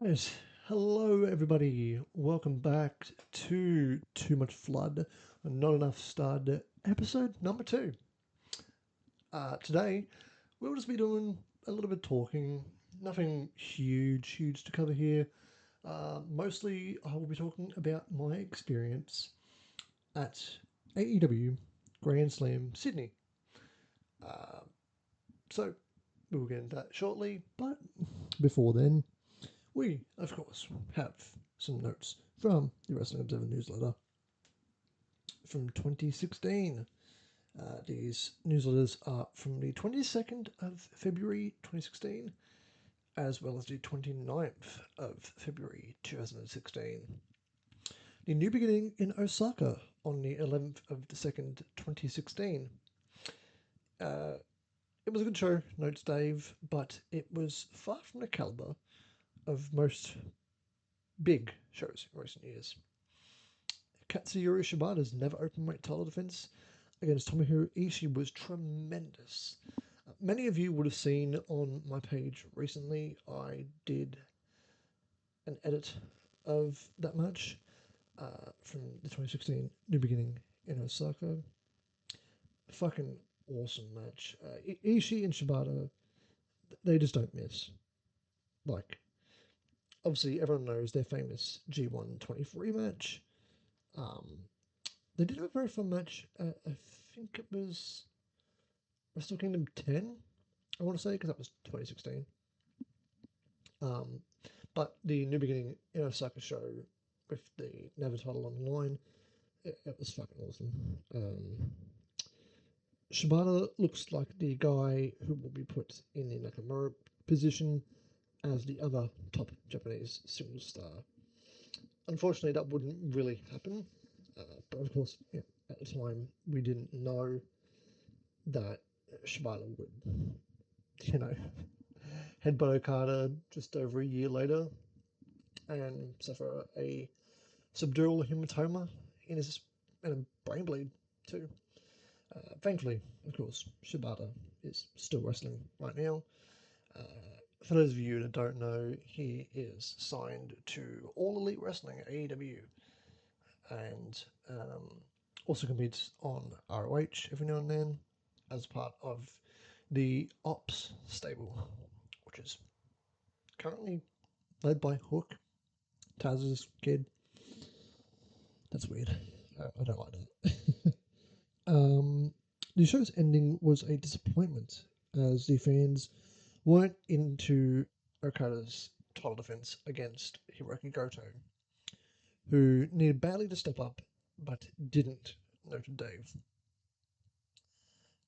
Right. Hello, everybody. Welcome back to Too Much Flood, Not Enough Stud, episode number 2. Today, we'll just be doing a little bit of talking. Nothing huge to cover here. Mostly, I will be talking about my experience at AEW Grand Slam Sydney. So, we'll get into that shortly, but before then, we, of course, have some notes from the Wrestling Observer newsletter from 2016. These newsletters are from the 22nd of February 2016, as well as the 29th of February 2016. The New Beginning in Osaka on the 11th of the 2nd, 2016. It was a good show, notes Dave, but it was far from the caliber of most big shows in recent years. Katsuyori Shibata's never openweight title defense against Tomohiro Ishii was tremendous. Many of you would have seen on my page recently, I did an edit of that match from the 2016 New Beginning in Osaka. Fucking awesome match. Ishii and Shibata, they just don't miss. Like, obviously everyone knows their famous G1 23 match. They did have a very fun match. I think it was Wrestle Kingdom 10, I want to say, because that was 2016. But the New Beginning in Osaka show with the Never title on the line, it was fucking awesome. Shibata looks like the guy who will be put in the Nakamura position as the other top Japanese single star. Unfortunately, that wouldn't really happen. But of course, at the time, we didn't know that Shibata would, headbutt Okada just over a year later and suffer a subdural hematoma in a brain bleed too. Thankfully, of course, Shibata is still wrestling right now. For those of you that don't know, he is signed to All Elite Wrestling at AEW and also competes on ROH every now and then as part of the Ops stable, which is currently led by Hook, Taz's kid. That's weird. I don't like that. The show's ending was a disappointment as the fans weren't into Okada's title defense against Hiroki Goto, who needed badly to step up but didn't, noted Dave.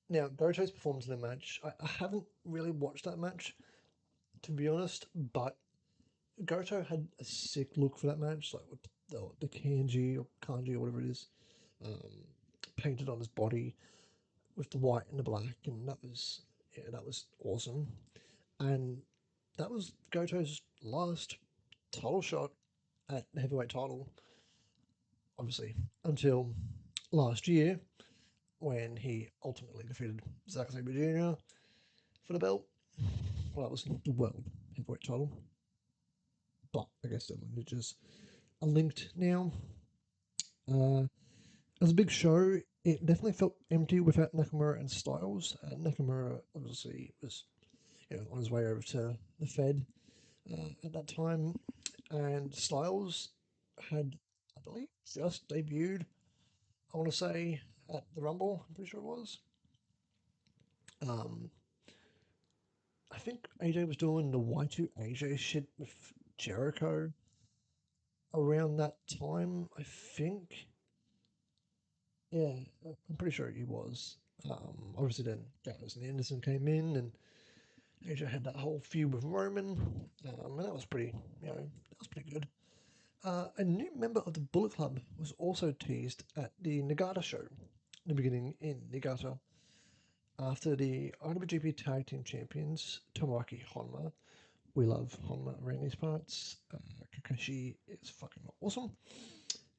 Now, Goto's performance in the match, I haven't really watched that match, to be honest, but Goto had a sick look for that match, like with the kanji or whatever it is, painted on his body with the white and the black, and that was awesome. And that was Goto's last title shot at the heavyweight title, obviously, until last year when he ultimately defeated Zack Sabre Jr. for the belt. Well, that was the world heavyweight title, but I guess the lineages are linked now. It was a big show. It definitely felt empty without Nakamura and Styles. Nakamura obviously was, on his way over to the Fed at that time, and Styles had, I believe, just debuted. I want to say at the Rumble. I'm pretty sure it was. I think AJ was doing the Y2AJ shit with Jericho around that time. I think. Yeah, I'm pretty sure he was. Obviously, then Gallows and Anderson came in, and AJ had that whole feud with Roman, and that was pretty, that was pretty good. A new member of the Bullet Club was also teased at the Nagata show, the beginning in Nagata, after the IWGP Tag Team Champions, Tomoaki Honma. We love Honma around these parts. Kakashi is fucking awesome.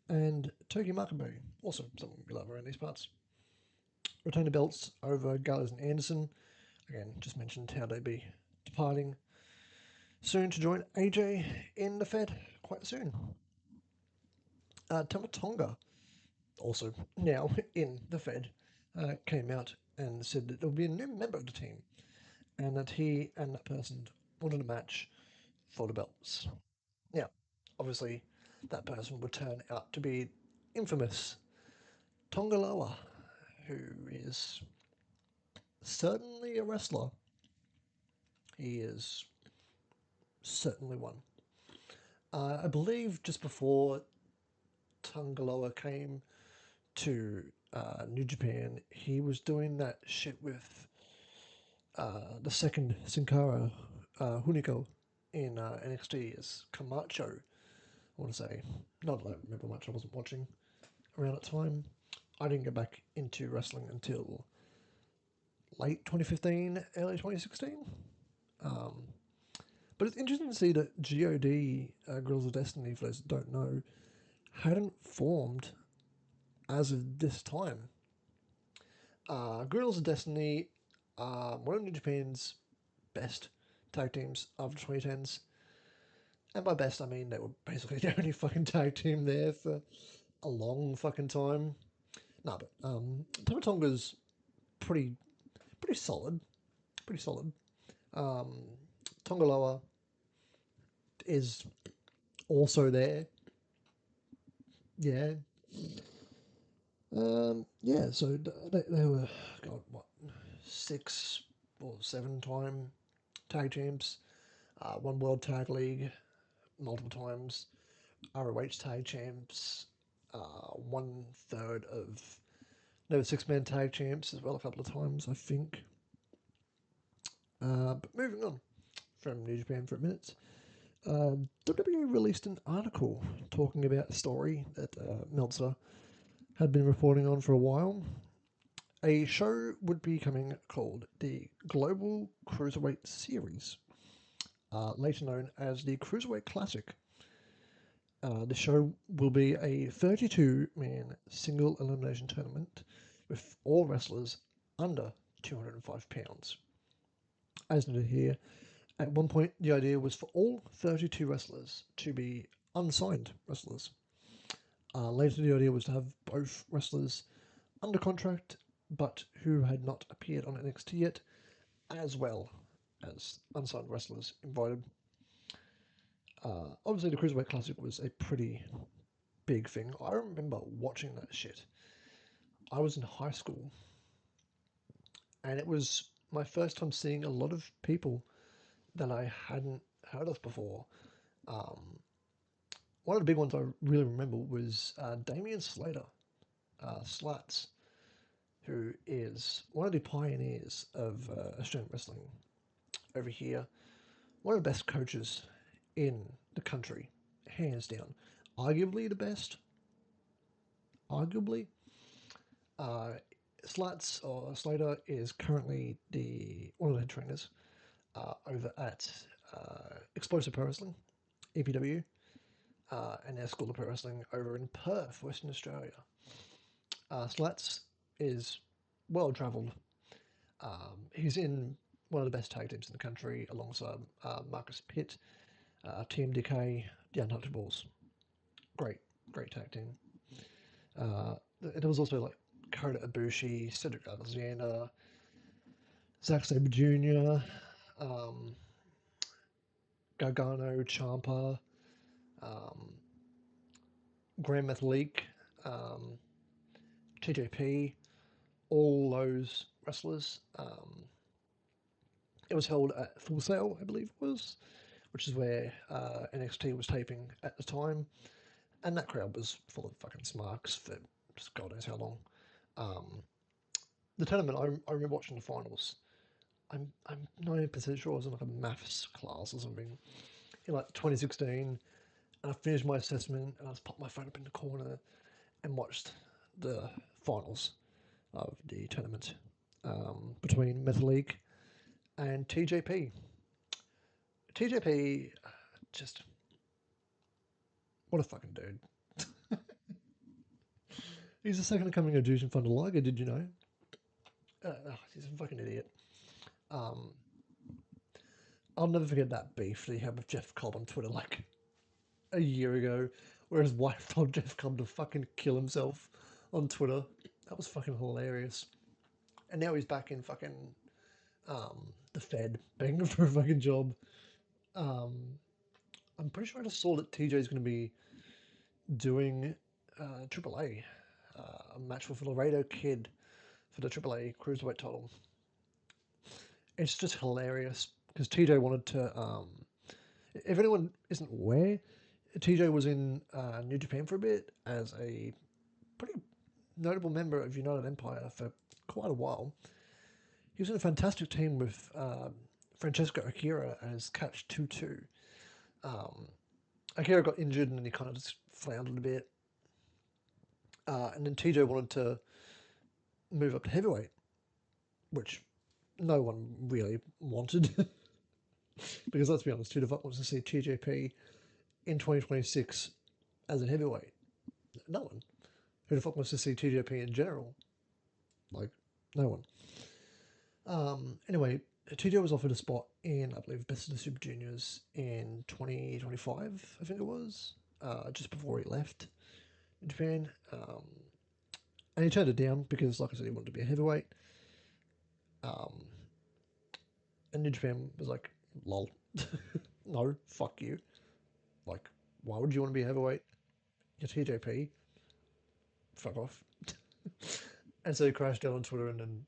And Togi Makabe, also someone we love around these parts. Retained the belts over Gallows and Anderson. Again, just mentioned how they'd be departing. soon to join AJ in the Fed quite soon. Tama Tonga, also now in the Fed, came out and said that there will be a new member of the team and that he and that person wanted a match for the belts. Now, obviously, that person would turn out to be infamous Tongaloa, who is certainly a wrestler. He is certainly one. I believe just before Tongaloa came to New Japan, he was doing that shit with the second Sin Cara, Hunico, in NXT as Camacho. I want to say, not that I remember much. I wasn't watching around that time. I didn't get back into wrestling until late 2015, early 2016. But it's interesting to see that GOD, Girls of Destiny, for those that don't know, hadn't formed as of this time. Girls of Destiny are one of New Japan's best tag teams of the 2010s. And by best, I mean they were basically the only fucking tag team there for a long fucking time. No, but Tama Tonga's pretty solid. Pretty solid. Tongaloa is also there. Yeah. Yeah, so they were, God, what, 6 or 7-time tag champs, one World Tag League multiple times, ROH tag champs, 1/3 of no 6-man tag champs as well a couple of times, I think. But moving on from New Japan for a minute, WWE released an article talking about a story that Meltzer had been reporting on for a while. A show would be coming called the Global Cruiserweight Series, later known as the Cruiserweight Classic. The show will be a 32-man single elimination tournament with all wrestlers under 205 pounds. As noted here, at one point the idea was for all 32 wrestlers to be unsigned wrestlers. Later the idea was to have both wrestlers under contract but who had not appeared on NXT yet, as well as unsigned wrestlers invited. Obviously, the Cruiserweight Classic was a pretty big thing. I remember watching that shit. I was in high school, and it was my first time seeing a lot of people that I hadn't heard of before. One of the big ones I really remember was Damian Slater, Slats, who is one of the pioneers of Australian wrestling over here. One of the best coaches in the country, hands down. Arguably the best. Arguably. Slats or Slater is currently one of the head trainers over at Explosive Pro Wrestling, APW, and their School of Pro Wrestling over in Perth, Western Australia. Slats is well travelled. He's in one of the best tag teams in the country alongside Marcus Pitt, TMDK, The Untouchables. Great tag team. There was also like Kota Ibushi, Cedric Alexander, Zack Sabre Jr., Gargano, Ciampa, Grand Metalik, TJP, all those wrestlers. It was held at Full Sail, I believe it was, which is where NXT was taping at the time, and that crowd was full of fucking smarks for just God knows how long. The tournament, I remember watching the finals. I'm 90% sure I was in like a maths class or something in like 2016, and I finished my assessment and I just popped my phone up in the corner and watched the finals of the tournament between Metalik and TJP. TJP, just what a fucking dude. He's the second coming of Jushin Thunder Liger, did you know? He's a fucking idiot. I'll never forget that beef that he had with Jeff Cobb on Twitter like a year ago, where his wife told Jeff Cobb to fucking kill himself on Twitter. That was fucking hilarious. And now he's back in fucking the Fed, begging for a fucking job. Um, I'm pretty sure I just saw that TJ's going to be doing AAA, a match with Laredo Kid for the AAA Cruiserweight title. It's just hilarious because TJ wanted to. If anyone isn't aware, TJ was in New Japan for a bit as a pretty notable member of United Empire for quite a while. He was in a fantastic team with Francesco Akira as Catch 2-2. Akira got injured and then he kind of just floundered a bit. And then TJ wanted to move up to heavyweight, which no one really wanted. Because let's be honest, who the fuck wants to see TJP in 2026 as a heavyweight? No one. Who the fuck wants to see TJP in general? Like, no one. Anyway, TJ was offered a spot in, I believe, Best of the Super Juniors in 2025, I think it was, just before he left Japan. And he turned it down because, like I said, he wanted to be a heavyweight. And New Japan was like, lol. No, fuck you. Like, why would you want to be a heavyweight? You're TJP. Fuck off. And so he crashed out on Twitter and then...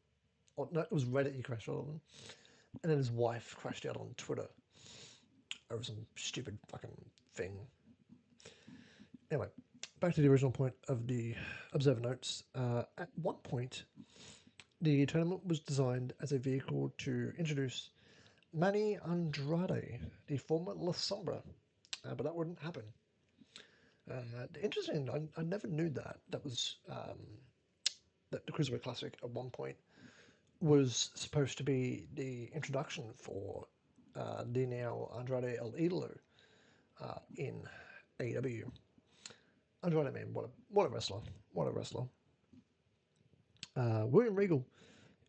Oh, no, it was Reddit he crashed out on. And then his wife crashed out on Twitter over some stupid fucking thing. Anyway, back to the original point of the Observer Notes. At one point, the tournament was designed as a vehicle to introduce Manny Andrade, the former La Sombra, but that wouldn't happen. Interesting, I never knew that. That was that the Cruiserweight Classic at one point was supposed to be the introduction for the now Andrade El Idolo in AEW. Andrade, man, what a wrestler. What a wrestler. William Regal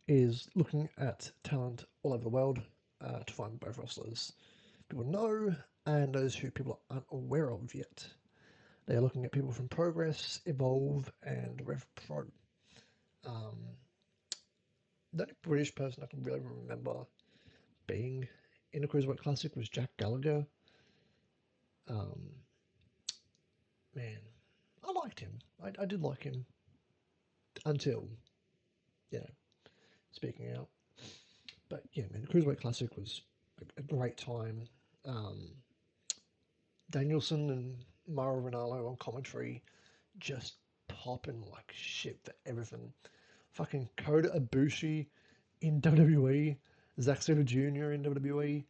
is looking at talent all over the world to find both wrestlers people know and those who people aren't aware of yet. They are looking at people from Progress, Evolve, and Rev Pro. The only British person I can really remember being in the Cruiserweight Classic was Jack Gallagher. Man, I liked him. I did like him until, speaking out. But yeah, man, the Cruiserweight Classic was a great time. Danielson and Mauro Ranallo on commentary just popping like shit for everything. Fucking Kota Ibushi in WWE, Zack Sabre Jr. in WWE.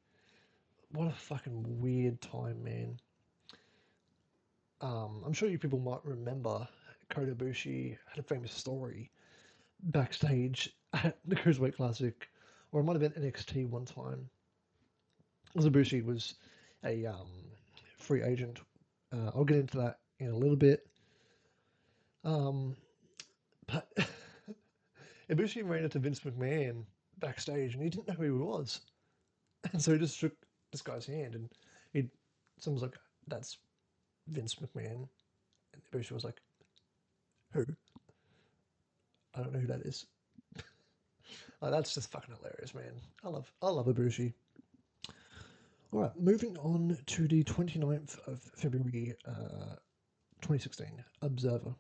What a fucking weird time, man. I'm sure you people might remember Kota Ibushi had a famous story backstage at the Cruiserweight Classic, or it might have been NXT one time. Ibushi was a free agent. I'll get into that in a little bit. But Ibushi ran into Vince McMahon backstage and he didn't know who he was. And so he just shook this guy's hand and someone was like, that's Vince McMahon. And Ibushi was like, who? I don't know who that is. That's just fucking hilarious, man. I love Ibushi. Alright, moving on to the 29th of February 2016, Observer.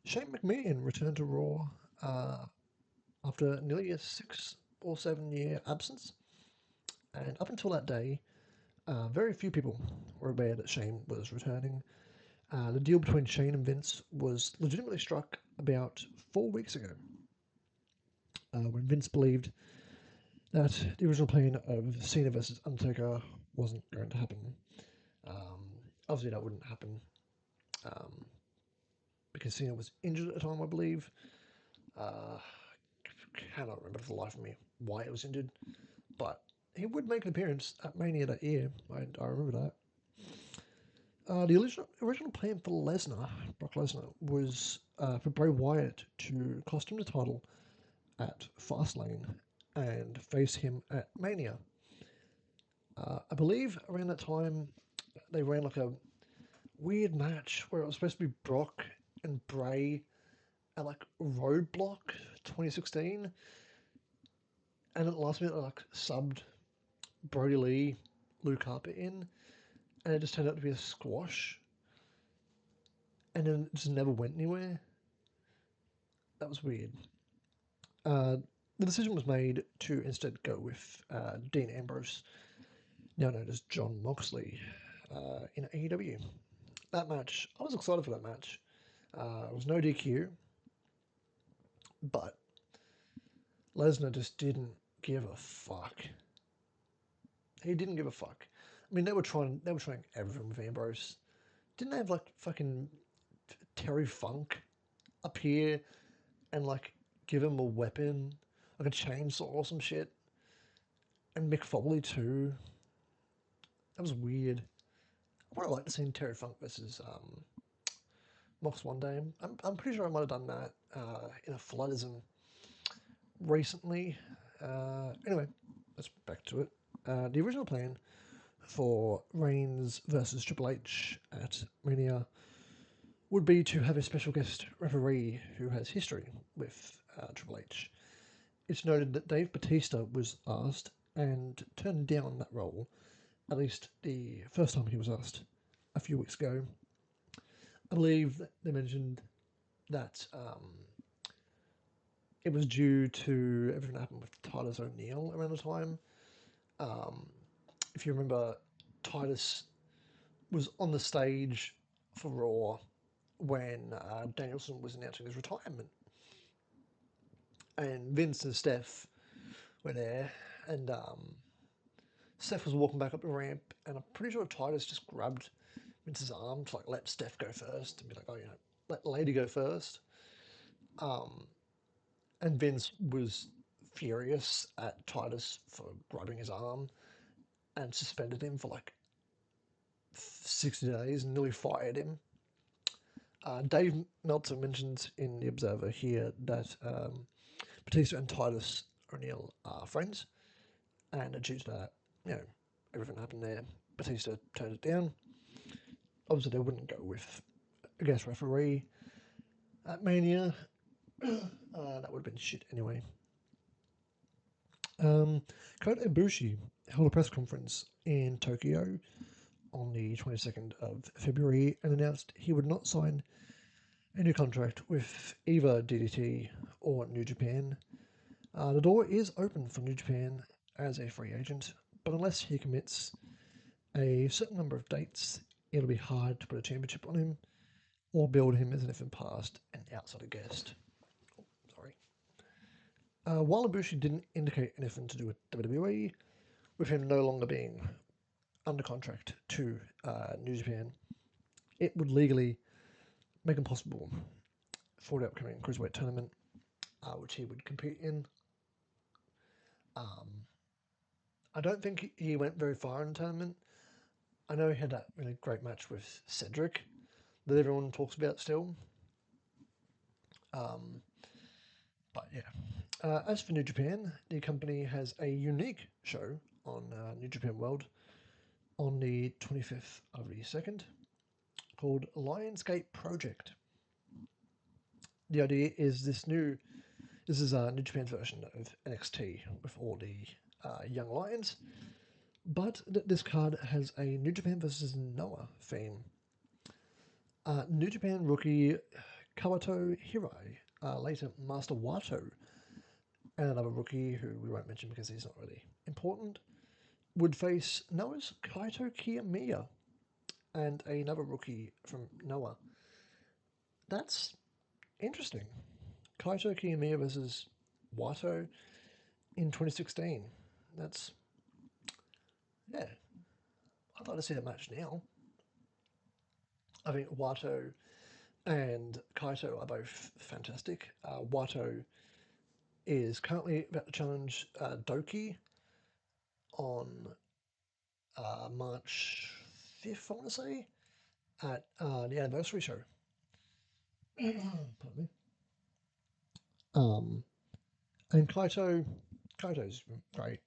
Shane McMahon returned to Raw after nearly a 6 or 7 year absence. And up until that day, very few people were aware that Shane was returning. The deal between Shane and Vince was legitimately struck about 4 weeks ago, when Vince believed that the original plan of Cena versus Undertaker wasn't going to happen. Obviously, that wouldn't happen because Cena was injured at the time, I believe. Cannot remember for the life of me why it was injured, but he would make an appearance at Mania that year. I remember that. The original plan for Brock Lesnar, was for Bray Wyatt to cost him the title at Fastlane and face him at Mania. I believe around that time they ran like a weird match where it was supposed to be Brock and Bray at like Roadblock 2016, and at the last minute they like subbed Brody Lee, Luke Harper in, and it just turned out to be a squash, and then it just never went anywhere. That was weird. Uh, the decision was made to instead go with Dean Ambrose, now known as John Moxley, in AEW. That match, I was excited for that match. It was no DQ, but Lesnar just didn't give a fuck. He didn't give a fuck. I mean, they were trying everything with Ambrose. Didn't they have like fucking Terry Funk appear and like give him a weapon, like a chainsaw or some shit, and Mick Foley too? That was weird. I would have liked to see Terry Funk versus Mox one day. I'm pretty sure I might have done that in a Floodism recently. Anyway, let's back to it. The original plan for Reigns versus Triple H at Mania would be to have a special guest referee who has history with Triple H. It's noted that Dave Bautista was asked and turned down that role, at least the first time he was asked a few weeks ago. I believe that they mentioned that it was due to everything that happened with Titus O'Neil around the time. Um, if you remember, Titus was on the stage for Raw when Danielson was announcing his retirement, and Vince and Steph were there, and Steph was walking back up the ramp, and I'm pretty sure Titus just grabbed Vince's arm to like let Steph go first and be like, oh, let the lady go first. And Vince was furious at Titus for grabbing his arm and suspended him for like 60 days and nearly fired him. Dave Meltzer mentions in The Observer here that Batista and Titus O'Neil are friends, and due to that, everything happened there. Batista turned it down. Obviously, they wouldn't go with a guest referee at Mania. That would have been shit anyway. Kota Ibushi held a press conference in Tokyo on the 22nd of February and announced he would not sign a new contract with either DDT or New Japan. The door is open for New Japan as a free agent, but unless he commits a certain number of dates, it'll be hard to put a championship on him or build him as an if past and outsider guest. Sorry. While Ibushi didn't indicate anything to do with WWE, with him no longer being under contract to New Japan, it would legally make it possible for the upcoming Cruiserweight tournament, which he would compete in. I don't think he went very far in the tournament. I know he had that really great match with Cedric that everyone talks about still. But yeah. As for New Japan, the company has a unique show on New Japan World on the 25th of the 2nd called Lionsgate Project. The idea is this is New Japan's version of NXT with all the young lions, but this card has a New Japan versus Noah theme. New Japan rookie Kawato Hirai, later Master Wato, and another rookie who we won't mention because he's not really important, would face Noah's Kaito Kiyomiya and another rookie from Noah. That's interesting. Kaito Kiyomiya versus Wato in 2016. That's, yeah, I'd like to see that match now. I think Wato and Kaito are both fantastic. Wato is currently about to challenge Doki on March 5th, I want to say, at the anniversary show. Pardon me. And Kaito's great,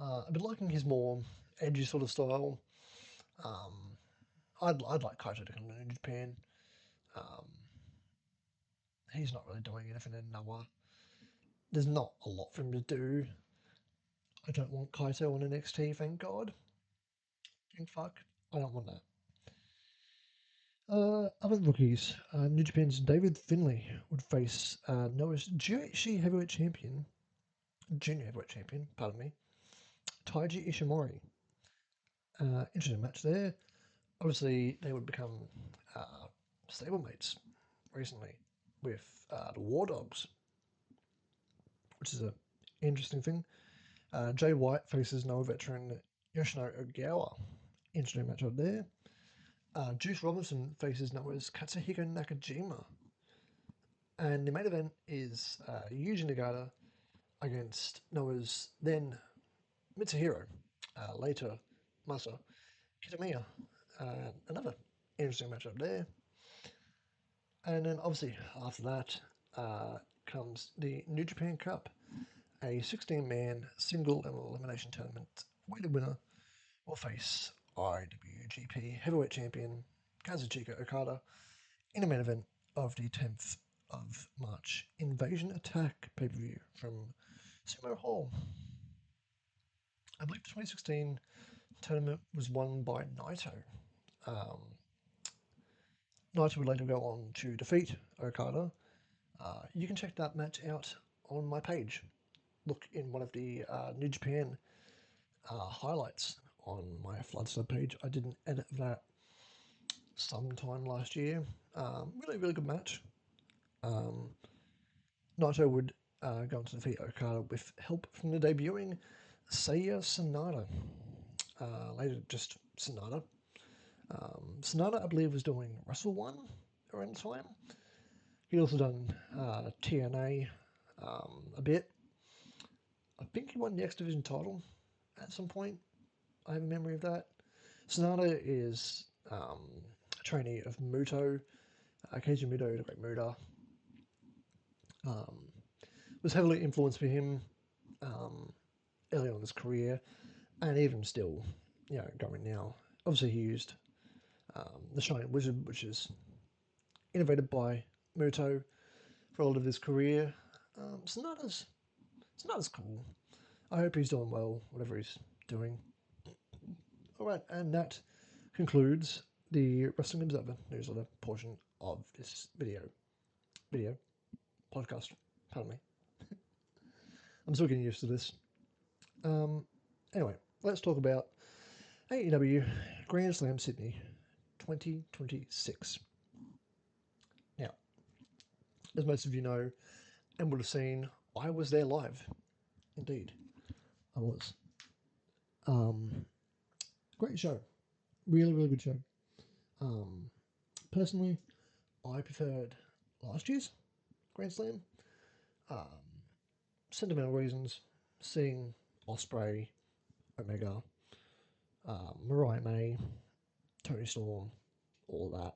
I've been liking his more edgy sort of style. Um, I'd like Kaito to come to New Japan. Um, he's not really doing anything in Noah. There's not a lot for him to do. I don't want Kaito on NXT, thank God. Thank fuck. I don't want that. Other rookies. New Japan's David Finlay would face Noah's GHC Heavyweight Champion, Junior Heavyweight Champion, pardon me, Taiji Ishimori. Interesting match there. Obviously, they would become uh, stablemates recently with the War Dogs, which is an interesting thing. Jay White faces Noah veteran Yoshino Ogawa. Interesting matchup there. Juice Robinson faces Noah's Katsuhiko Nakajima. And the main event is Yuji Nagata against Noah's then Mitsuhiro, later Masa Kitamiya. Another interesting matchup there. And then obviously after that comes the New Japan Cup, a 16-man single elimination tournament where the winner will face IWGP Heavyweight Champion Kazuchika Okada in the main event of the 10th of March Invasion Attack pay-per-view from Sumo Hall. I believe the 2016 tournament was won by Naito. Um, Naito would later go on to defeat Okada. You can check that match out on my page. Look in one of the New Japan highlights on my Flood Sub page. I did an edit of that sometime last year. Really, really good match. Naito would go on to defeat Okada with help from the debuting Seiya Sanada. Later, just Sanada. Sanada, I believe, was doing Wrestle One around the time. He'd also done TNA a bit. I think he won the X Division title at some point. I have a memory of that. Sanada is a trainee of Muto. Keiji Muto, the Great Muta. Was heavily influenced by him early on in his career, and even still, going now. Obviously, he used the Shining Wizard, which is innovated by Muto for a lot of his career. Sonata's cool. I hope he's doing well, whatever he's doing. All right, and that concludes the Wrestling Observer newsletter portion of this video podcast. Pardon me. I'm still getting used to this. Anyway, let's talk about AEW Grand Slam Sydney 2026. Now, as most of you know and would have seen, I was there live. Indeed, I was. Great show. Really, really good show. Personally, I preferred last year's Grand Slam. Sentimental reasons, seeing Ospreay, Omega, Mariah May, Tony Storm, all that.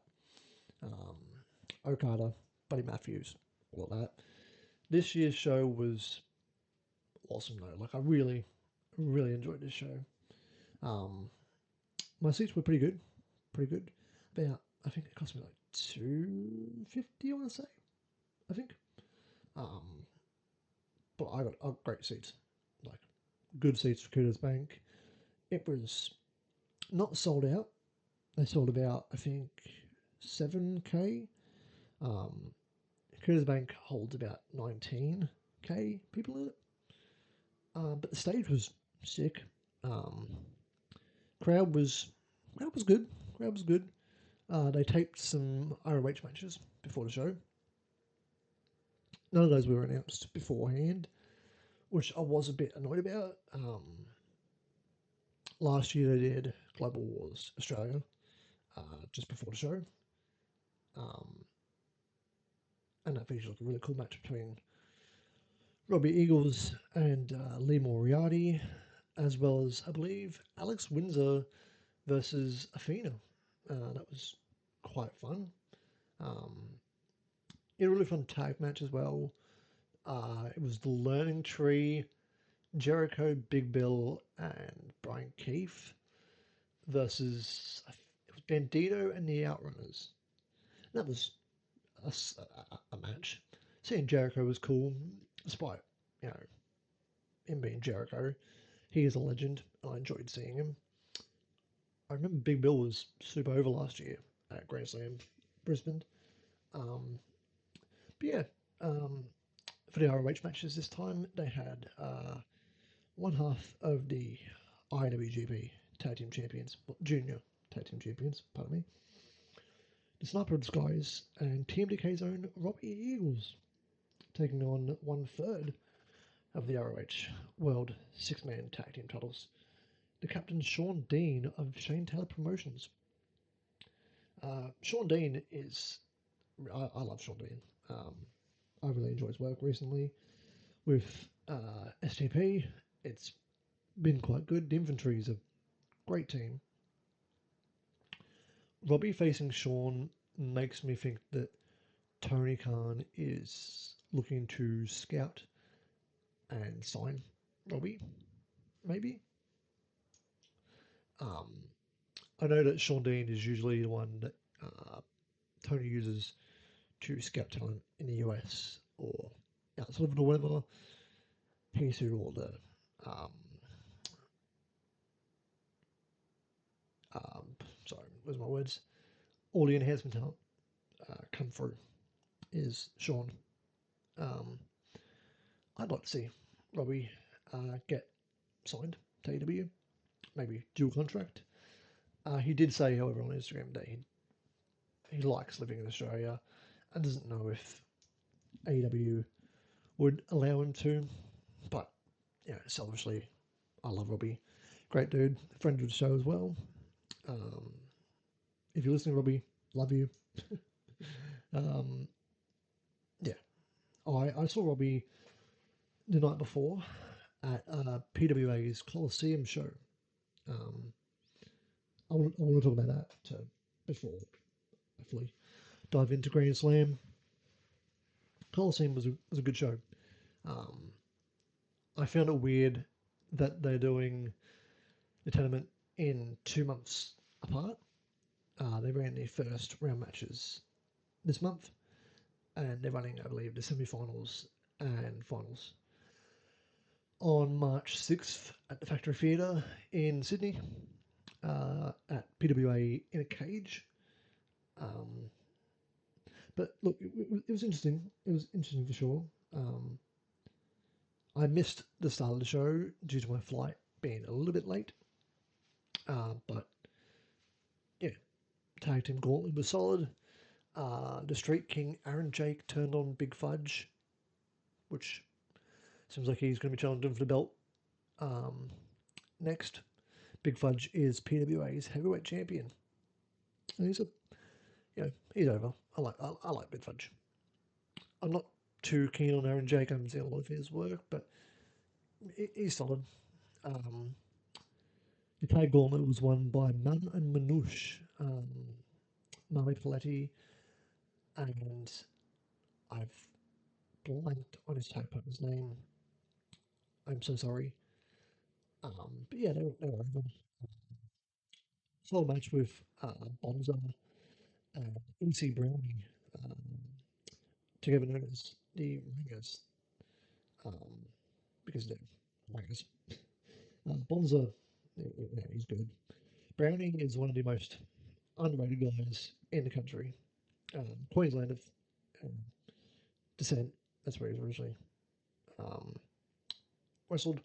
Okada, Buddy Matthews, all that. This year's show was awesome though. Like I really, really enjoyed this show. My seats were pretty good. About I think it cost me like $250. I want to say. I think. But I got great seats, like good seats for Kudos Bank. It was not sold out. They sold about I think 7K. Kudos Bank holds about 19K people in it. But the stage was sick. Crowd was good. They taped some ROH matches before the show. None of those were announced beforehand, which I was a bit annoyed about. Last year they did Global Wars Australia just before the show. And that featured like a really cool match between Robbie Eagles and Lee Moriarty, as well as, I believe, Alex Windsor versus Athena. That was quite fun. A really fun tag match as well. It was the Learning Tree, Jericho, Big Bill, and Brian Keefe versus it was Bandito and the Outrunners. That was a match. Seeing Jericho was cool, despite you know him being Jericho. He is a legend, and I enjoyed seeing him. I remember Big Bill was super over last year at Grand Slam Brisbane. Um, but yeah, um, for the ROH matches this time, they had one half of the IWGP Tag Team Champions, well, Junior Tag Team Champions, pardon me, the Sniper of the Skies and TMDK's own Robbie Eagles, taking on one third of the ROH World Six-Man Tag Team titles. The captain Sean Dean of Shane Taylor Promotions. Sean Dean is, I love Sean Dean. I really enjoyed his work recently with STP. It's been quite good. The Infantry is a great team. Robbie facing Sean makes me think that Tony Khan is looking to scout and sign Robbie, maybe. Um, I know that Sean Dean is usually the one that Tony uses to scout talent in the US or outside of it or whatever. He's who all the um, um, sorry, where's my words? All the enhancement talent come through is Sean. Um, I'd like to see Robbie get signed to AEW, maybe dual contract. He did say, however, on Instagram that he likes living in Australia and doesn't know if AEW would allow him to. But, selfishly, I love Robbie. Great dude, friend of the show as well. Um, if you're listening, Robbie, love you. um, yeah, I saw Robbie the night before at PWA's Colosseum show. Um, I want to talk about that before I fully dive into Grand Slam. Colosseum was a good show. Um, I found it weird that they're doing the tournament in 2 months apart. They ran their first round matches this month, and they're running, I believe, the semi-finals and finals on March 6th at the Factory Theatre in Sydney at PWA in a cage. Um, but look, it was interesting. It was interesting for sure. I missed the start of the show due to my flight being a little bit late. But yeah, tag team gauntlet was solid. The Street King Aaron Jake turned on Big Fudge, which seems like he's going to be challenging for the belt next. Big Fudge is PWA's heavyweight champion. And he's over. I like Big Fudge. I'm not too keen on Aaron Jake. I haven't seen a lot of his work, but he's solid. Um, the tag gauntlet was won by Man and Manouche, Marley Paletti, and I've blanked on his tag partner's name. I'm so sorry. But yeah, they were over. Full match with Bonza and EC Brownie, um, together known as the Ringers, um, because they're Ringers. Bonza, he's good. Brownie is one of the most underrated guys in the country. Queensland of um, descent. That's where he's originally um, wrestled.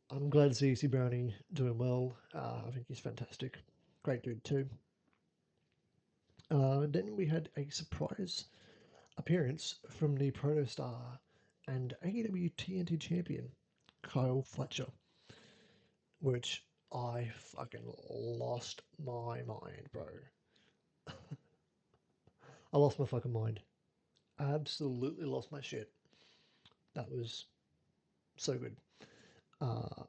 I'm glad to see Brownie doing well. I think he's fantastic. Great dude too. Then we had a surprise appearance from the Protostar and AEW TNT champion Kyle Fletcher, which I fucking lost my mind, bro. I lost my fucking mind. Absolutely lost my shit. That was so good. Uh,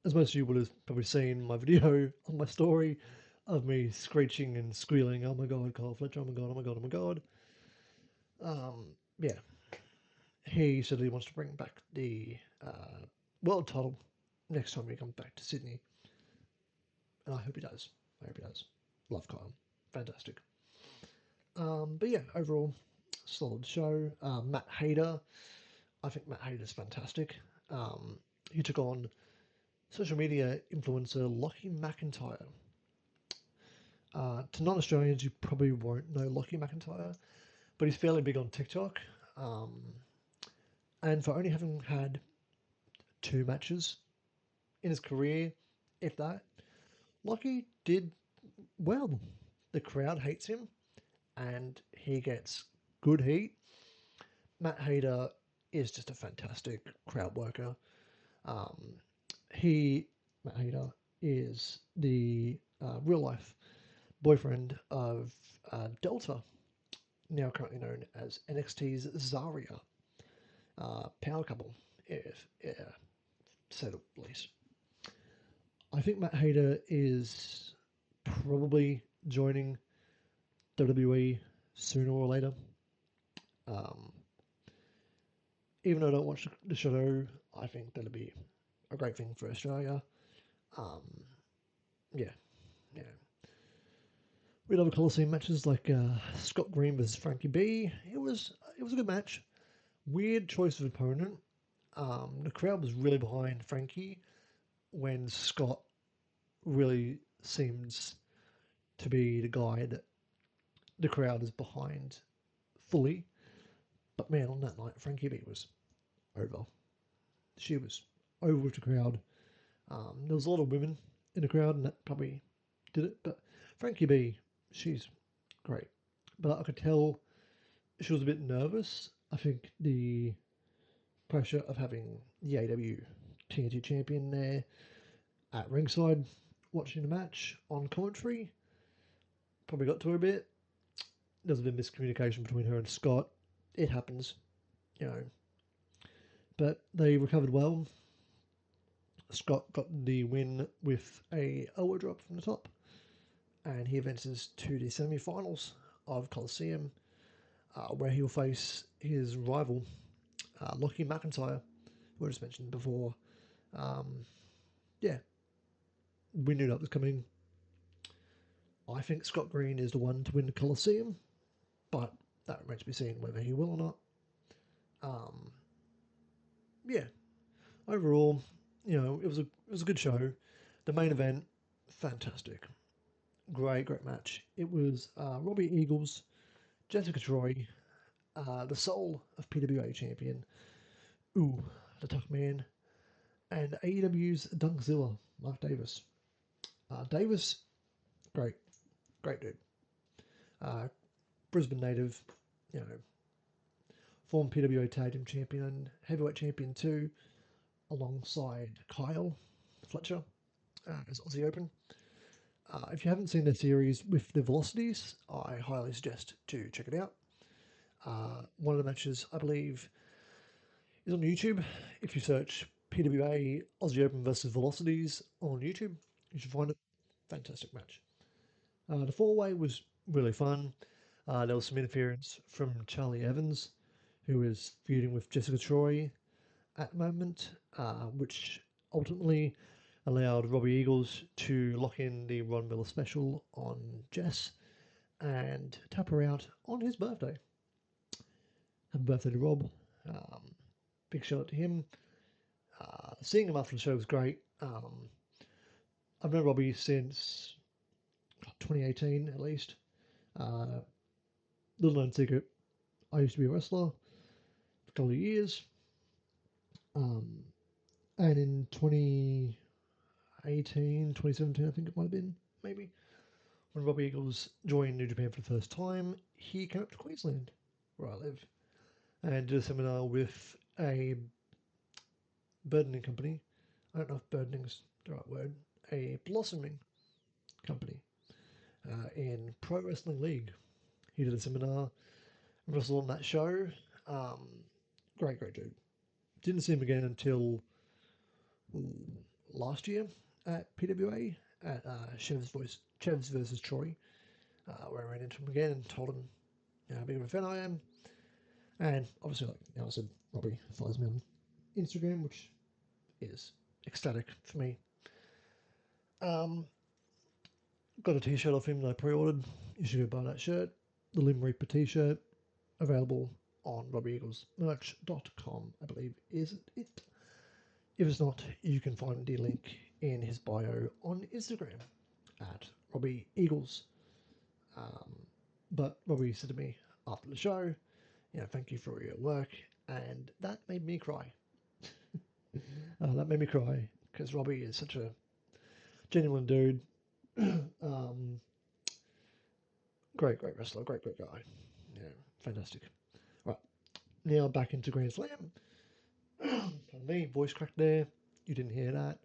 as most of you would have probably seen my video on my story of me screeching and squealing, "Oh my god, Kyle Fletcher! Oh my god! Oh my god! Oh my god!" Yeah, he said he wants to bring back the world title next time he comes back to Sydney. And I hope he does. I hope he does. Love Kyle. Fantastic. But yeah, overall, solid show. Matt Hayter. I think Matt Hayter's fantastic. He took on social media influencer Lockie McIntyre. To non-Australians, you probably won't know Lockie McIntyre, but he's fairly big on TikTok. And for only having had 2 matches in his career, if that, Lockie did well. The crowd hates him, and he gets good heat. Matt Hayter is just a fantastic crowd worker. Um, Matt Hayter, is the real life boyfriend of Delta, now currently known as NXT's Zarya. Power couple, if to say the least. I think Matt Hayter is probably joining WWE sooner or later. Um, Even though I don't watch the show, I think that'll be a great thing for Australia. Um, yeah, yeah. We love Colosseum matches like Scott Green versus Frankie B. It was a good match. Weird choice of opponent. The crowd was really behind Frankie when Scott really seems to be the guy that the crowd is behind fully. But man, on that night, Frankie B was over. She was over with the crowd. There was a lot of women in the crowd, and that probably did it. But Frankie B, she's great. But I could tell she was a bit nervous. I think the pressure of having the AEW TNT champion there at ringside watching the match on commentary probably got to her a bit. There's a bit of miscommunication between her and Scott. It happens, you know. But they recovered well. Scott got the win with a elbow drop from the top, and he advances to the semi-finals of Colosseum, where he'll face his rival, Lockie McIntyre, who I just mentioned before. Yeah, we knew that was coming. I think Scott Green is the one to win the Colosseum, but that remains to be seen whether he will or not. Yeah, overall, it was a good show. The main event, fantastic, great match. It was Robbie Eagles, Jessica Troy, the soul of PWA champion, the tough man, and AEW's Dunkzilla, Mark Davis. Davis, great, great dude. Brisbane native, you know, former PWA Tag Team Champion, Heavyweight Champion too, alongside Kyle Fletcher as Aussie Open. If you haven't seen the series with the Velocities, I highly suggest to check it out. One of the matches, I believe, is on YouTube. If you search PWA Aussie Open versus Velocities on YouTube, you should find it. Fantastic match. The four-way was really fun. There was some interference from Charlie Evans, who is feuding with Jessica Troy at the moment, which ultimately allowed Robbie Eagles to lock in the Ron Miller special on Jess and tap her out on his birthday. Happy birthday to Rob. Big shout out to him. Seeing him after the show was great. I've known Robbie since 2018 at least. Little known secret, I used to be a wrestler for a couple of years. And in 2018, 2017, I think it might have been, maybe, when Robbie Eagles joined New Japan for the first time, he came up to Queensland, where I live, and did a seminar with a burdening company. I don't know if burdening's the right word. A blossoming company in Pro Wrestling League. He did a seminar, wrestled on that show. Great dude. Didn't see him again until last year at PWA at Chev's versus Troy, where I ran into him again and told him how big of a fan I am. And obviously, like I said, Robbie follows me on Instagram, which is ecstatic for me. Got a t-shirt off him that I pre-ordered. You should go buy that shirt. The Lim Reaper t-shirt, available on RobbieEaglesMerch.com, I believe is it. If it's not, you can find the link in his bio on Instagram at Robbie Eagles. But Robbie said to me after the show, thank you for your work, and that made me cry. That made me cry because Robbie is such a genuine dude. Great wrestler, great guy. Yeah, fantastic. Right, now back into Grand Slam. Pardon me, voice crack there. You didn't hear that.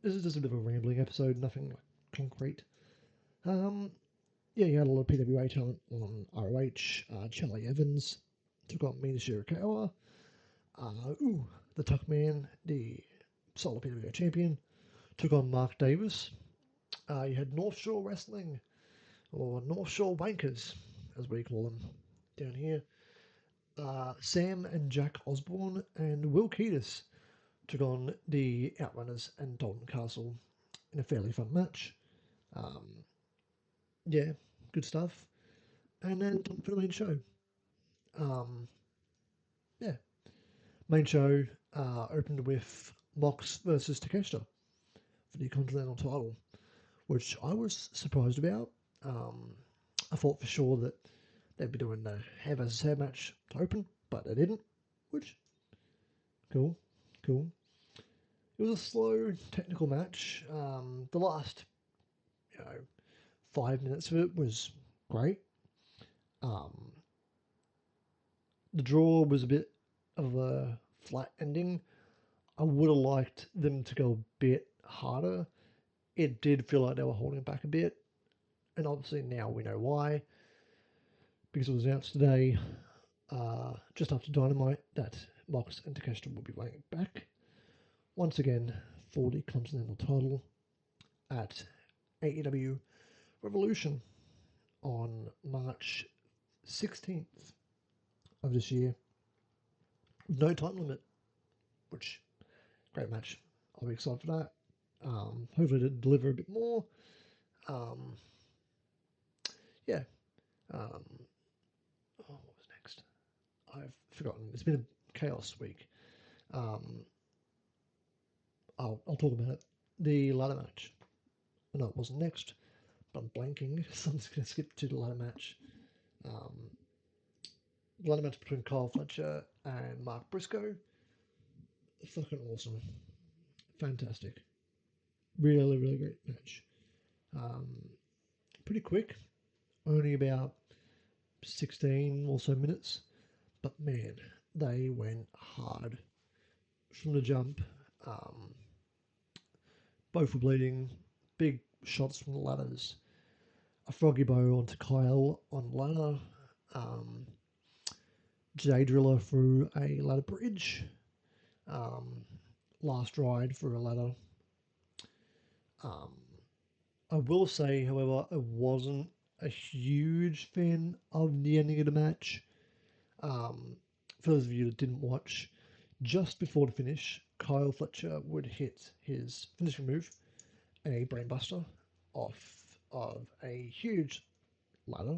This is just a bit of a rambling episode, nothing like concrete. You had a lot of PWA talent on ROH. Charlie Evans took on Mina Shirakawa. The Tuckman, the solo PWA champion, took on Mark Davis. You had North Shore Wrestling, or North Shore Wankers, as we call them down here. Sam and Jack Osborne and Will Keatis took on the Outrunners and Dalton Castle in a fairly fun match. Yeah, good stuff. And then for the main show. Yeah, main show opened with Mox versus Takeshita for the Continental title, which I was surprised about. I thought for sure that they'd be doing the hair versus hair match to open, but they didn't, which, cool. It was a slow, technical match. The last, 5 minutes of it was great. The draw was a bit of a flat ending. I would have liked them to go a bit harder. It did feel like they were holding back a bit, and obviously now we know why, because it was announced today, just after Dynamite, that Mox and Takeshita will be weighing back once again for the Continental title at AEW Revolution on March 16th of this year. No time limit, which, great match. I'll be excited for that. Hopefully to deliver a bit more. Yeah. What was next? I've forgotten. It's been a chaos week. I'll talk about it. The ladder match. No, it wasn't next, but I'm blanking, so I'm just going to skip to the ladder match. The ladder match between Kyle Fletcher and Mark Briscoe. Fucking awesome. Fantastic. Really great match. Pretty quick. Only about 16 or so minutes. But man, they went hard from the jump. Both were bleeding. Big shots from the ladders. A froggy bow onto Kyle on ladder. J Driller through a ladder bridge. Last ride for a ladder. I will say, however, I wasn't a huge fan of the ending of the match. For those of you that didn't watch, just before the finish, Kyle Fletcher would hit his finishing move, a brainbuster, off of a huge ladder,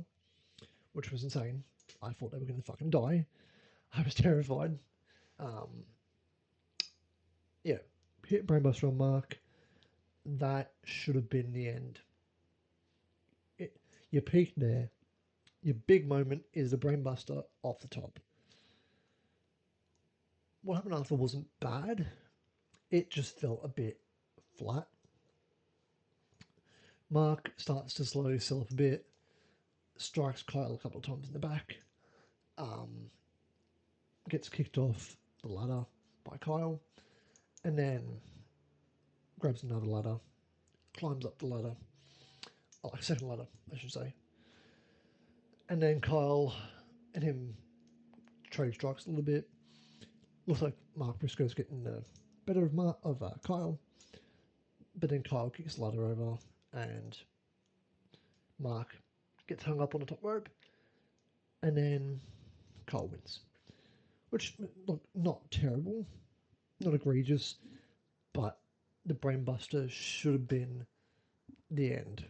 which was insane. I thought they were going to fucking die. I was terrified. Hit brainbuster on Mark. That should have been the end. You peaked there. Your big moment is the brainbuster off the top. What happened after wasn't bad. It just felt a bit flat. Mark starts to slowly sell up a bit, strikes Kyle a couple of times in the back, gets kicked off the ladder by Kyle, and then grabs another ladder, climbs up the ladder, second ladder, I should say, and then Kyle and him trade strikes a little bit. Looks like Mark Briscoe's getting the better of Kyle, but then Kyle kicks the ladder over, and Mark gets hung up on the top rope, and then Kyle wins. Which, look, not terrible. not egregious, but the brainbuster should have been the end.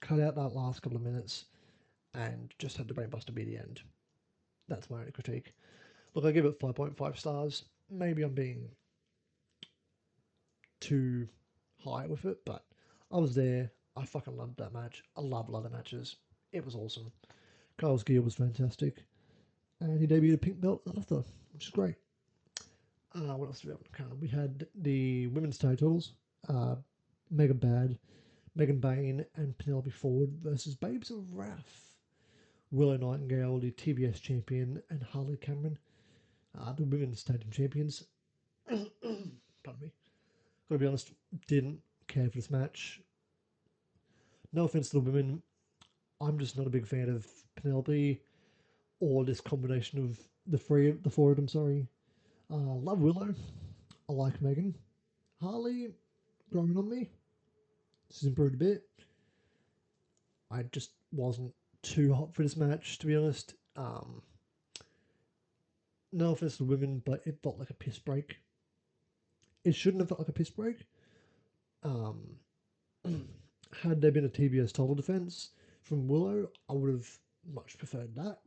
Cut out that last couple of minutes and just had the brainbuster be the end. That's my only critique. Look, I give it 5.5 stars. Maybe I'm being too high with it, but I was there. I fucking loved that match. I love leather matches. It was awesome. Kyle's gear was fantastic. And he debuted a pink belt after, which is great. What else do we have on the card? We had the women's titles. Megan Bad, Megan Bain, and Penelope Ford versus Babes of Wrath. Willow Nightingale, the TBS champion, and Harley Cameron, the women's tag team champions. Pardon me. Gotta be honest, didn't care for this match. No offense to the women, I'm just not a big fan of Penelope or this combination of the four of them. Sorry, love Willow. I like Megan. Harley, growing on me. This has improved a bit. I just wasn't too hot for this match, to be honest. No offense to the women, but it felt like a piss break. It shouldn't have felt like a piss break. Had there been a TBS title defense from Willow, I would have much preferred that.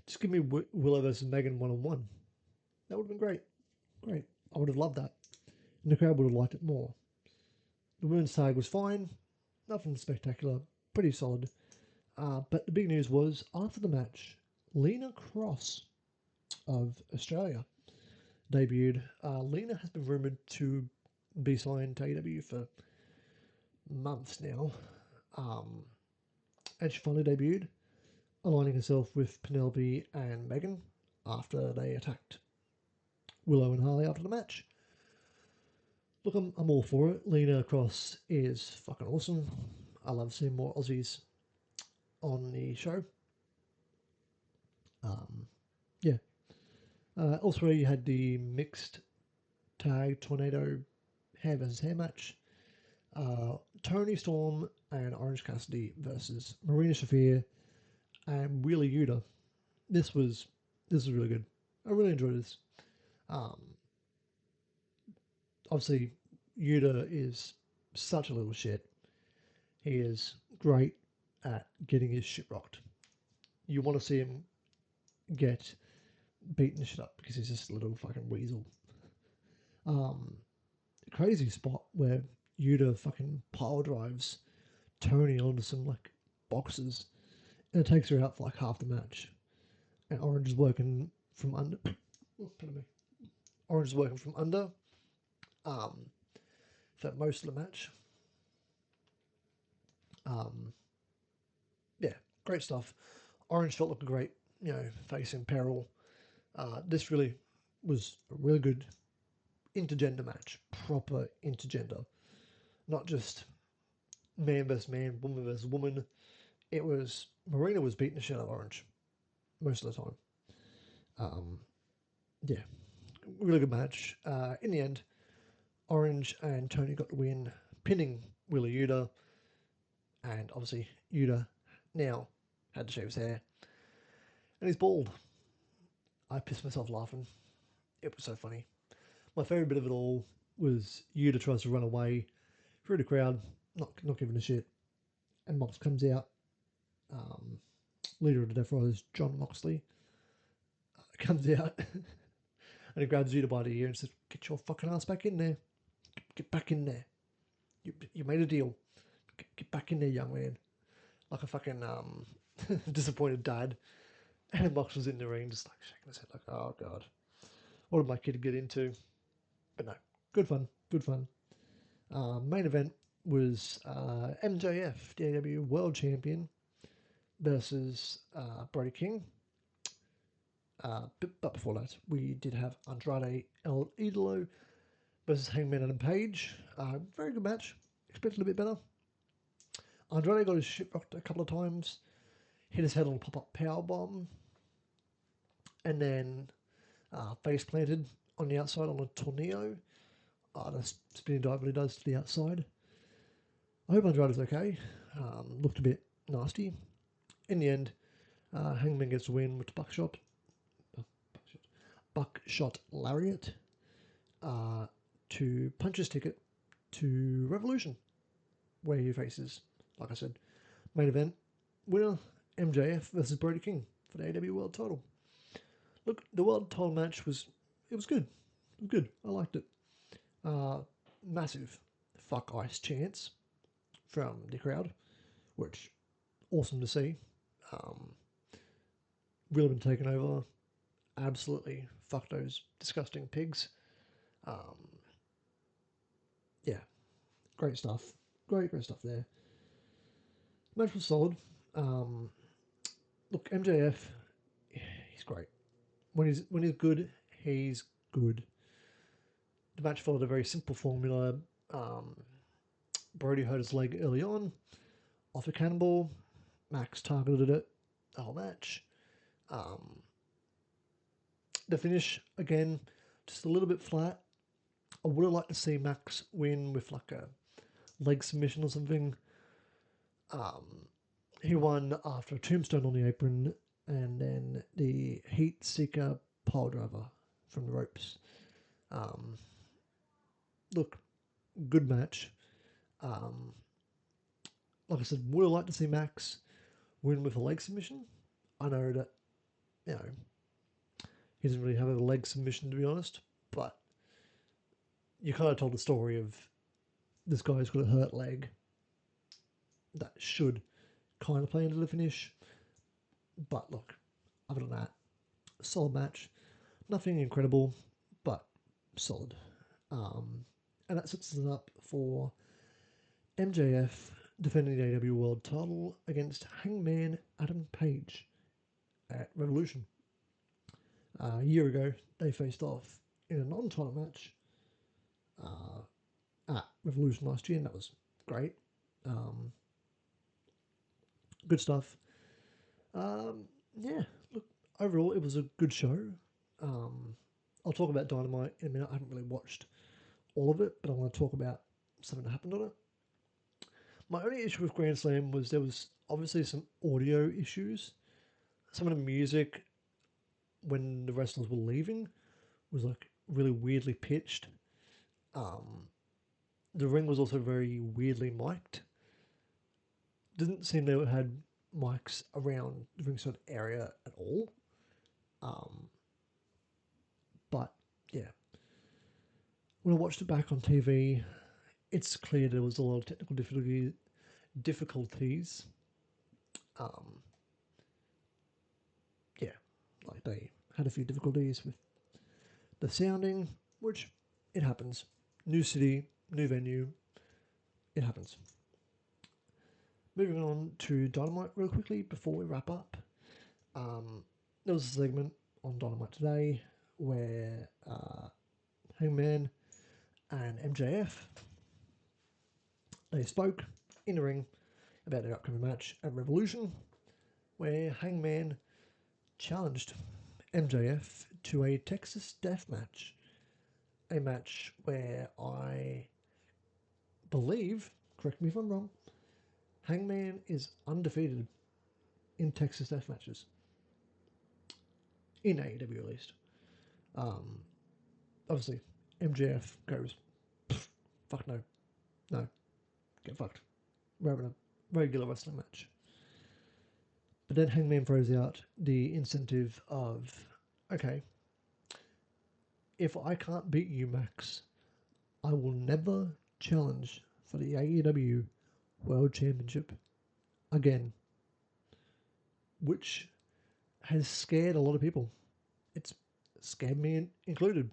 Just give me Willow versus Megan 1-on-1. That would have been great. Great. I would have loved that. And the crowd would have liked it more. The women's tag was fine. Nothing spectacular. Pretty solid. But the big news was, after the match, Lena Cross of Australia debuted. Lena has been rumoured to be signed to AEW for months now. And she finally debuted, aligning herself with Penelope and Megan after they attacked Willow and Harley after the match. Look, I'm all for it. Lena Cross is fucking awesome. I love seeing more Aussies on the show. Yeah. Elsewhere, you had the mixed tag tornado hair versus hair match. Tony Storm and Orange Cassidy versus Marina Shafir and Wheeler Yuta. This was really good. I really enjoyed this. Obviously, Yuta is such a little shit. He is great at getting his shit rocked. You want to see him get beaten shit up because he's just a little fucking weasel. Crazy spot where Yuta fucking pile drives Tony onto some like boxes and it takes her out for like half the match. And Orange is working from under. Orange is working from under for most of the match. Yeah, great stuff. Orange felt like a great, face in peril. This really was a really good intergender match, proper intergender, not just man versus man, woman versus woman. It was Marina was beating the shit out of Orange most of the time. Yeah, really good match. In the end, Orange and Tony got the win, pinning Wheeler Yuta, and obviously Yuta now had to shave his hair, and he's bald. I pissed myself laughing. It was so funny. My favourite bit of it all was Yuta tries to run away through the crowd, not giving a shit, and Mox comes out. Leader of the Death Riders, John Moxley, comes out and he grabs Yuta by the ear and says, "Get your fucking ass back in there. Get back in there. You made a deal. Get back in there, young man." Like a fucking disappointed dad. And Mox was in the ring just like shaking his head like, "Oh God, what did my kid get into?" But no, good fun. Main event was MJF, the AEW World Champion, versus Brody King. But before that, we did have Andrade El Idolo versus Hangman Adam Page. Very good match. Expected a bit better. Andrade got his shit rocked a couple of times, hit his head on a pop-up powerbomb, and then face planted on the outside on a tornado. The spinning dive really does to the outside. I hope Andrade is okay. Looked a bit nasty. In the end, Hangman gets the win with the buckshot. buckshot lariat to punch his ticket to Revolution, where he faces, like I said, main event winner MJF versus Brody King for the AEW World Title. Look, the World Title match was good. It was good. I liked it. Massive fuck ice chants from the crowd, which awesome to see. Really been taken over. Absolutely fuck those disgusting pigs. Yeah, great stuff. Great stuff there. Match was solid. Look, MJF, he's great. When he's good, he's good. The match followed a very simple formula. Brody hurt his leg early on, off a cannonball. Max targeted it the whole match. The finish, again, just a little bit flat. I would have liked to see Max win with like a leg submission or something. He won after a tombstone on the apron and then the heat seeker pile driver from the ropes. Look, good match. Like I said, would have liked to see Max win with a leg submission. I know that, he doesn't really have a leg submission, to be honest, but you kind of told the story of this guy's got a hurt leg that should kind of play into the finish. But look, other than that, solid match. Nothing incredible, but solid. And that sets us up for MJF defending the AEW World Title against Hangman Adam Page at Revolution. A year ago, they faced off in a non-title match at Revolution last year, and that was great. Good stuff. Yeah, look, overall, it was a good show. I'll talk about Dynamite in a minute. I haven't really watched all of it, but I want to talk about something that happened on it. My only issue with Grand Slam was there was obviously some audio issues. Some of the music when the wrestlers were leaving was like really weirdly pitched. The ring was also very weirdly mic'd. Didn't seem they had mics around the ringside area at all. But yeah, when I watched it back on TV, it's clear there was a lot of technical difficulties. Yeah, like they had a few difficulties with the sounding, which it happens. New city, new venue, it happens. Moving on to Dynamite real quickly before we wrap up. There was a segment on Dynamite today where Hangman and MJF, they spoke in the ring about their upcoming match at Revolution, where Hangman challenged MJF to a Texas Death Match. A match where I believe, correct me if I'm wrong, Hangman is undefeated in Texas Death Matches. In AEW at least. Obviously, MJF goes, fuck no. No. Get fucked. We're having a regular wrestling match. But then Hangman throws out the incentive of, okay, if I can't beat you, Max, I will never challenge for the AEW World Championship again. Which has scared a lot of people. It's scared me included.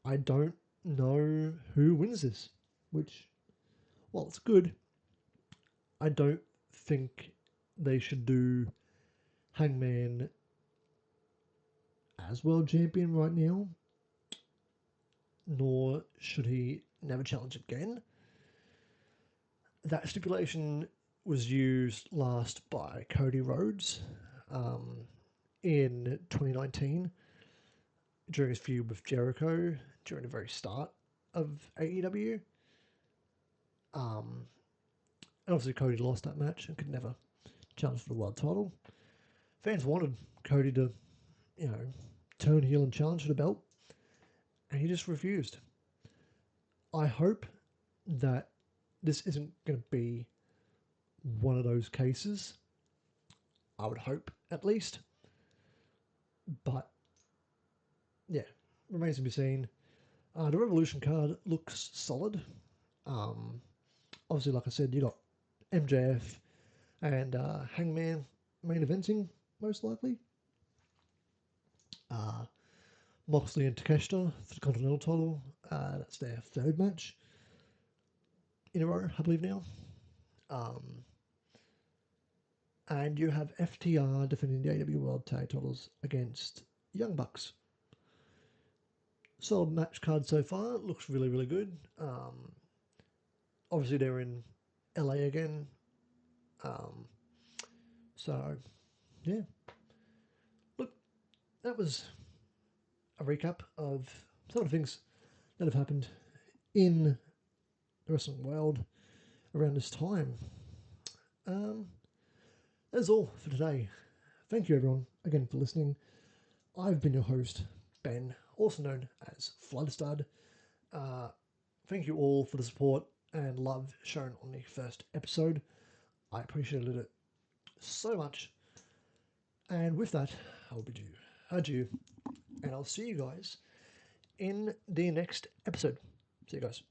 I don't know who wins this, which, well, it's good. I don't think they should do Hangman as world champion right now, nor should he never challenge again. That stipulation was used last by Cody Rhodes in 2019 during his feud with Jericho during the very start of AEW. And obviously Cody lost that match and could never challenge for the world title. Fans wanted Cody to, turn heel and challenge for the belt, and he just refused. I hope that this isn't going to be one of those cases. I would hope, at least. But, yeah, remains to be seen. The Revolution card looks solid. Obviously, like I said, you got MJF and Hangman main eventing, most likely. Moxley and Takeshita for the Continental title. That's their third match in a row, I believe now. And you have FTR defending the AEW World Tag titles against Young Bucks. Solid match card so far. Looks really, really good. Obviously, they're in LA again. So, yeah. Look, that was a recap of some of the things that have happened in the wrestling world around this time. That's all for today. Thank you, everyone, again for listening. I've been your host, Ben, also known as Floodstud. Thank you all for the support and love shown on the first episode. I appreciated it so much. And with that, I'll bid you adieu, and I'll see you guys in the next episode. See you guys.